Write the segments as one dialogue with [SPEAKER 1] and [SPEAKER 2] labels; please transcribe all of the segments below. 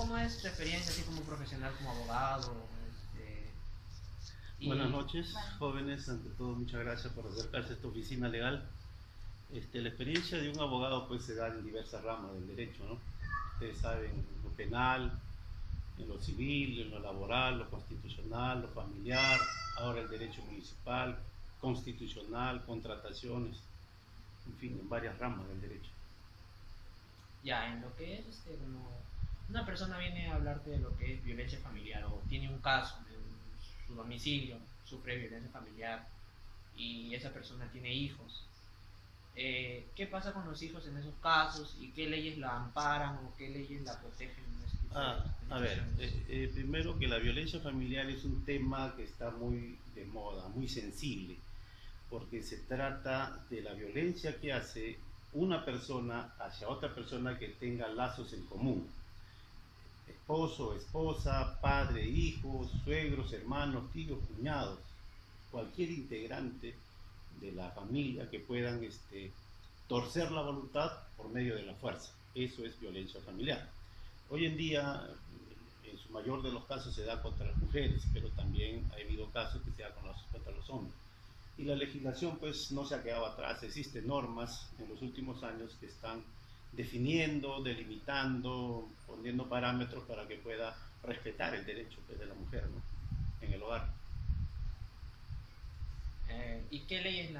[SPEAKER 1] ¿cómo es tu experiencia así como profesional, como abogado?
[SPEAKER 2] Buenas noches, jóvenes. Ante todo, muchas gracias por acercarse a esta oficina legal. La experiencia de un abogado pues se da en diversas ramas del derecho, ¿no? Ustedes saben, en lo penal, en lo civil, en lo laboral, lo constitucional, lo familiar, ahora el derecho municipal, constitucional, contrataciones, en fin, en varias ramas del derecho.
[SPEAKER 1] Ya, en lo que es, como una persona viene a hablarte de lo que es violencia familiar o tiene un caso en su domicilio, sufre violencia familiar y esa persona tiene hijos. ¿Qué pasa con los hijos en esos casos y qué leyes la amparan o qué leyes la protegen en ese tipo de
[SPEAKER 2] A ver,
[SPEAKER 1] situaciones?
[SPEAKER 2] primero que la violencia familiar es un tema que está muy de moda, muy sensible, porque se trata de la violencia que hace una persona hacia otra persona que tenga lazos en común. Esposo, esposa, padre, hijos, suegros, hermanos, tíos, cuñados, cualquier integrante de la familia que puedan torcer la voluntad por medio de la fuerza. Eso es violencia familiar. Hoy en día, en su mayor de los casos se da contra las mujeres, pero también ha habido casos que se da contra los hombres. Y la legislación pues no se ha quedado atrás, existen normas en los últimos años que están definiendo, delimitando, poniendo parámetros para que pueda respetar el derecho pues, de la mujer, ¿no? En el hogar.
[SPEAKER 1] ¿Y qué leyes,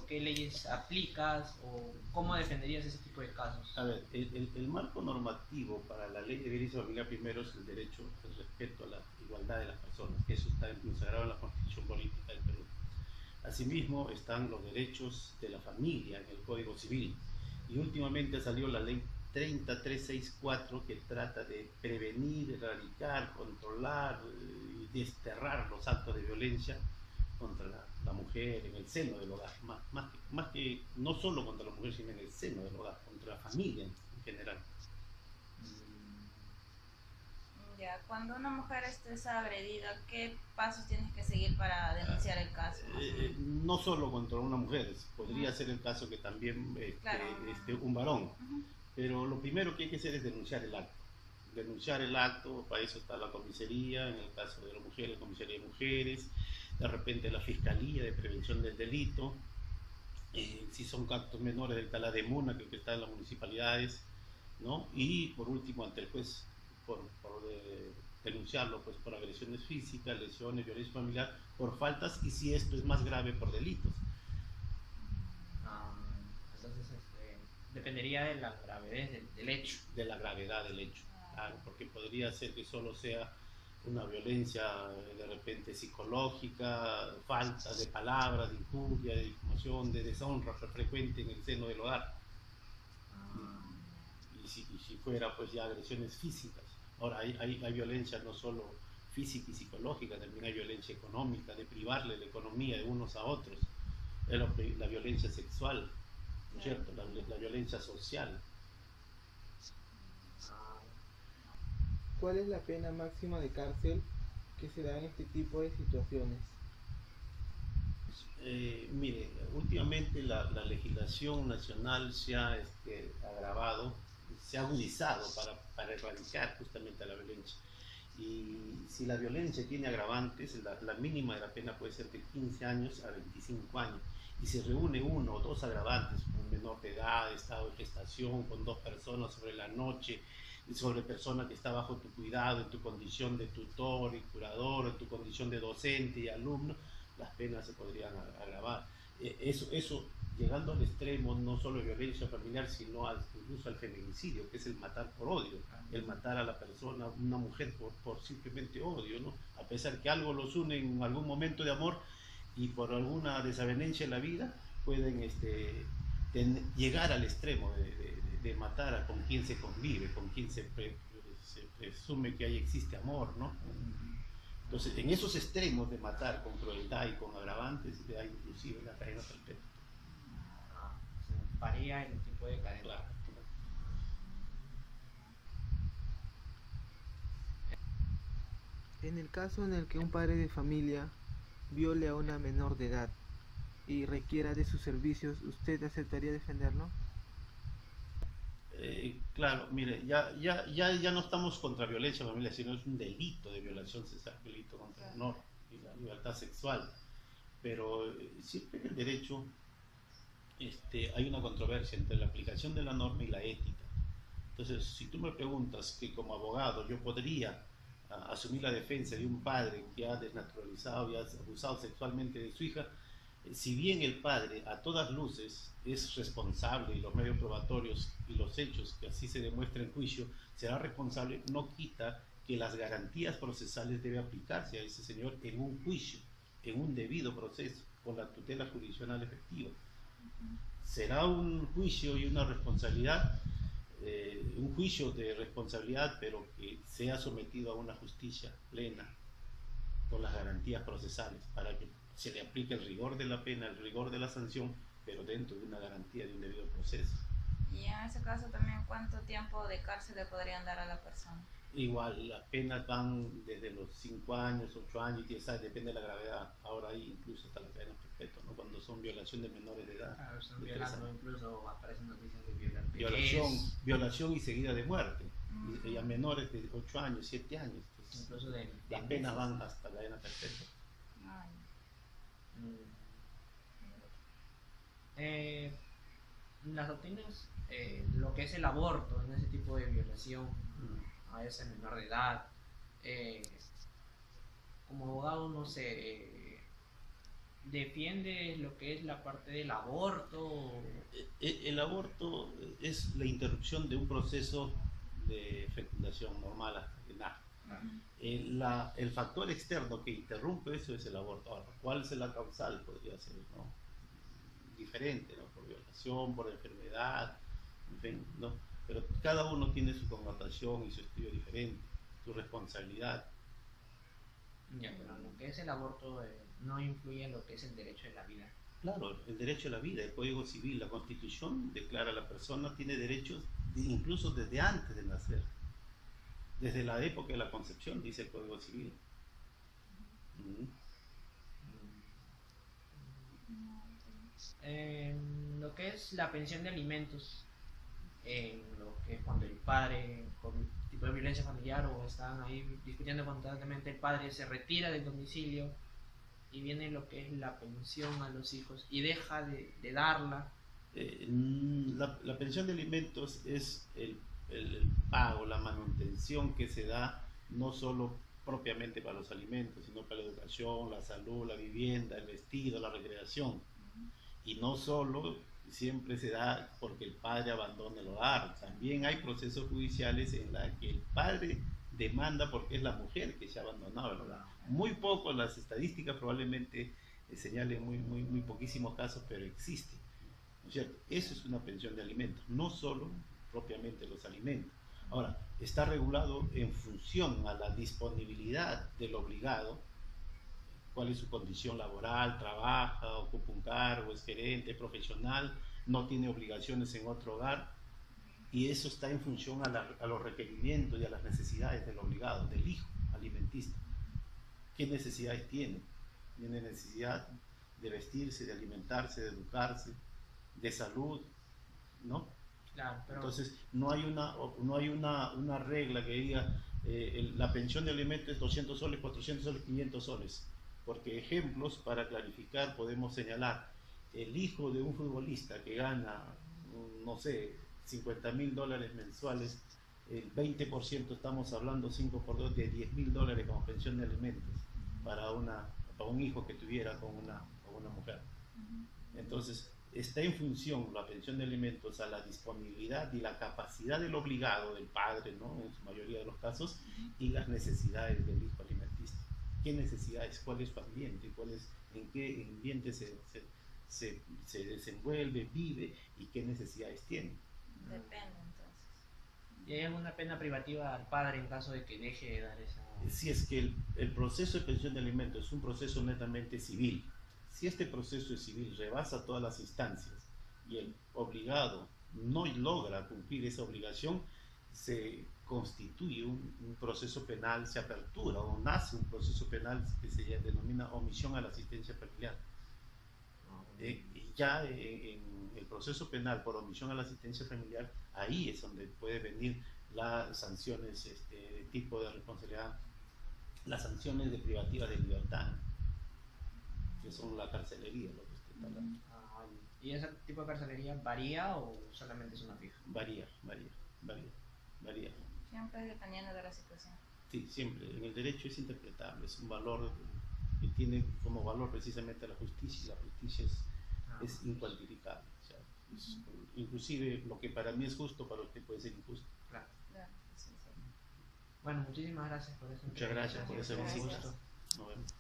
[SPEAKER 1] qué leyes aplicas o cómo defenderías ese tipo de casos?
[SPEAKER 2] A ver, el marco normativo para la ley de violencia familiar primero es el derecho, el respeto a la igualdad de las personas, que eso está consagrado en la Constitución Política del Perú. Asimismo están los derechos de la familia en el Código Civil y últimamente salió la ley 30364 que trata de prevenir, erradicar, controlar y desterrar los actos de violencia contra la mujer en el seno del hogar, más que no solo contra la mujer, sino en el seno del hogar, contra la familia en general.
[SPEAKER 3] Ya, cuando una mujer es agredida, ¿qué pasos tienes que seguir para denunciar el caso?
[SPEAKER 2] No solo contra una mujer, podría ser el caso que también
[SPEAKER 3] Claro.
[SPEAKER 2] un varón, pero lo primero que hay que hacer es denunciar el acto. Denunciar el acto, para eso está la comisaría, en el caso de las mujeres, la comisaría de mujeres, de repente la Fiscalía de Prevención del Delito, si son actos menores del Cala de Muna, que está en las municipalidades, ¿no? Y por último ante el juez, por denunciarlo pues, por agresiones físicas, lesiones, violencia familiar, por faltas y si esto es más grave por delitos.
[SPEAKER 1] Entonces dependería de la gravedad del hecho.
[SPEAKER 2] De la gravedad del hecho, claro, porque podría ser que solo sea una violencia de repente psicológica, falta de palabras, de injuria, de difamación, de deshonra frecuente en el seno del hogar. Y si fuera pues ya agresiones físicas. Ahora hay violencia no solo física y psicológica, también hay violencia económica, de privarle la economía de unos a otros, la violencia sexual, ¿no es cierto? La violencia social.
[SPEAKER 4] ¿Cuál es la pena máxima de cárcel que se da en este tipo de situaciones?
[SPEAKER 2] Mire, últimamente la legislación nacional se ha agravado, se ha agudizado para erradicar justamente la violencia. Y si la violencia tiene agravantes, la mínima de la pena puede ser de 15 años a 25 años. Y se reúne uno o dos agravantes, un menor de edad, estado de gestación, con dos personas sobre la noche, sobre persona que está bajo tu cuidado, en tu condición de tutor y curador, en tu condición de docente y alumno, las penas se podrían agravar. Eso llegando al extremo, no solo de violencia familiar, sino incluso al feminicidio, que es el matar por odio, el matar a la persona, una mujer por simplemente odio, ¿no? A pesar que algo los une en algún momento de amor y por alguna desavenencia en la vida, pueden llegar al extremo de matar a con quien se convive, con quien se presume que ahí existe amor, ¿no? Entonces, en esos extremos de matar con crueldad y con agravantes, hay inclusive la cadena perpetua.
[SPEAKER 1] Varía el tipo de cadena.
[SPEAKER 2] Claro.
[SPEAKER 4] En el caso en el que un padre de familia viole a una menor de edad y requiera de sus servicios, ¿usted aceptaría defenderlo?
[SPEAKER 2] Claro, mire, ya no estamos contra violencia familiar, sino es un delito de violación sexual, delito contra el honor y la libertad sexual. Pero siempre en el derecho hay una controversia entre la aplicación de la norma y la ética. Entonces, si tú me preguntas que como abogado yo podría asumir la defensa de un padre que ha desnaturalizado y ha abusado sexualmente de su hija, si bien el padre a todas luces es responsable y los medios probatorios y los hechos que así se demuestra en juicio será responsable, no quita que las garantías procesales debe aplicarse a ese señor en un juicio, en un debido proceso, con la tutela jurisdiccional efectiva. Será un juicio y una responsabilidad, un juicio de responsabilidad, pero que sea sometido a una justicia plena, con las garantías procesales, para que se le aplique el rigor de la pena, el rigor de la sanción, pero dentro de una garantía de un debido proceso.
[SPEAKER 3] Y en ese caso también, ¿cuánto tiempo de cárcel le podrían dar a la persona?
[SPEAKER 2] Igual, las penas van desde los 5 años, 8 años, 10 años, depende de la gravedad. Ahora hay incluso hasta la cadena perpetua, ¿no? Cuando son violación de menores de edad.
[SPEAKER 1] Claro, están violando, incluso aparecen noticias de violar bebés.
[SPEAKER 2] Violación y seguida de muerte. Y a menores de 8 años, 7 años. Entonces,
[SPEAKER 1] Incluso
[SPEAKER 2] las penas van hasta la cadena perpetua.
[SPEAKER 3] Ay.
[SPEAKER 1] Las opiniones, lo que es el aborto en ese tipo de violación a ese menor de edad, como abogado no sé, defiende lo que es la parte del aborto.
[SPEAKER 2] El aborto es la interrupción de un proceso de fecundación normal hasta que nace. El factor externo que interrumpe eso es el aborto. Ahora, ¿cuál es la causal? Podría ser, ¿no? Diferente, ¿no? Por violación, por enfermedad, en fin, ¿no? Pero cada uno tiene su connotación y su estudio diferente, su responsabilidad.
[SPEAKER 1] Ya, pero lo que es el aborto no influye en lo que es el derecho de la vida.
[SPEAKER 2] Claro, el derecho a la vida, el Código Civil, la Constitución declara a la persona tiene derechos incluso desde antes de nacer. Desde la época de la concepción, dice el Código Civil.
[SPEAKER 1] Lo que es la pensión de alimentos, lo que es cuando el padre, por tipo de violencia familiar o están ahí discutiendo constantemente, el padre se retira del domicilio y viene lo que es la pensión a los hijos y deja de darla.
[SPEAKER 2] La pensión de alimentos es el pago, la manutención que se da no solo propiamente para los alimentos, sino para la educación, la salud, la vivienda, el vestido, la recreación. Y no solo siempre se da porque el padre abandona el hogar, también hay procesos judiciales en los que el padre demanda porque es la mujer que se ha abandonado el hogar. Muy poco, las estadísticas probablemente señalen muy poquísimos casos, pero existe. ¿No es cierto? Eso es una pensión de alimentos, no solo propiamente los alimentos. Ahora, está regulado en función a la disponibilidad del obligado, cuál es su condición laboral, trabaja, ocupa un cargo, es gerente, es profesional, no tiene obligaciones en otro hogar, y eso está en función a los requerimientos y a las necesidades del obligado, del hijo alimentista. ¿Qué necesidades tiene? Tiene necesidad de vestirse, de alimentarse, de educarse, de salud, ¿no?
[SPEAKER 1] Claro, pero...
[SPEAKER 2] Entonces no hay una regla que diga la pensión de alimentos es 200 soles, 400 soles, 500 soles. Porque ejemplos para clarificar podemos señalar el hijo de un futbolista que gana, no sé, $50,000 mensuales, el 20% estamos hablando 5 por 2 de $10,000 como pensión de alimentos para un hijo que tuviera con una mujer. Entonces está en función la pensión de alimentos a la disponibilidad y la capacidad del obligado, del padre, ¿no? En su mayoría de los casos, y las necesidades del hijo alimentista. ¿Qué necesidades? ¿Cuál es su ambiente? ¿En qué ambiente se desenvuelve, vive y qué necesidades tiene?
[SPEAKER 3] Depende entonces.
[SPEAKER 1] ¿Y hay alguna pena privativa al padre en caso de que deje de dar esa...?
[SPEAKER 2] Si es que el proceso de pensión de alimentos es un proceso netamente civil, si este proceso es civil rebasa todas las instancias y el obligado no logra cumplir esa obligación, se constituye un proceso penal, se apertura o nace un proceso penal que se denomina omisión a la asistencia familiar. Ya en el proceso penal por omisión a la asistencia familiar, ahí es donde puede venir las sanciones de tipo de responsabilidad, las sanciones de privativa de libertad, que son la carcelería, lo que usted está hablando.
[SPEAKER 1] ¿Y ese tipo de carcelería varía o solamente es una fija?
[SPEAKER 2] Varía.
[SPEAKER 3] Siempre dependiendo de la situación.
[SPEAKER 2] Sí, siempre. En el derecho es interpretable, es un valor que tiene como valor precisamente la justicia, y la justicia es incuantificable. O sea, inclusive lo que para mí es justo, para usted puede ser injusto.
[SPEAKER 1] Claro.
[SPEAKER 3] Claro, sí.
[SPEAKER 1] Bueno, muchísimas gracias por eso.
[SPEAKER 2] Muchas gracias por esa
[SPEAKER 3] Gracias.
[SPEAKER 2] visita. Nos vemos.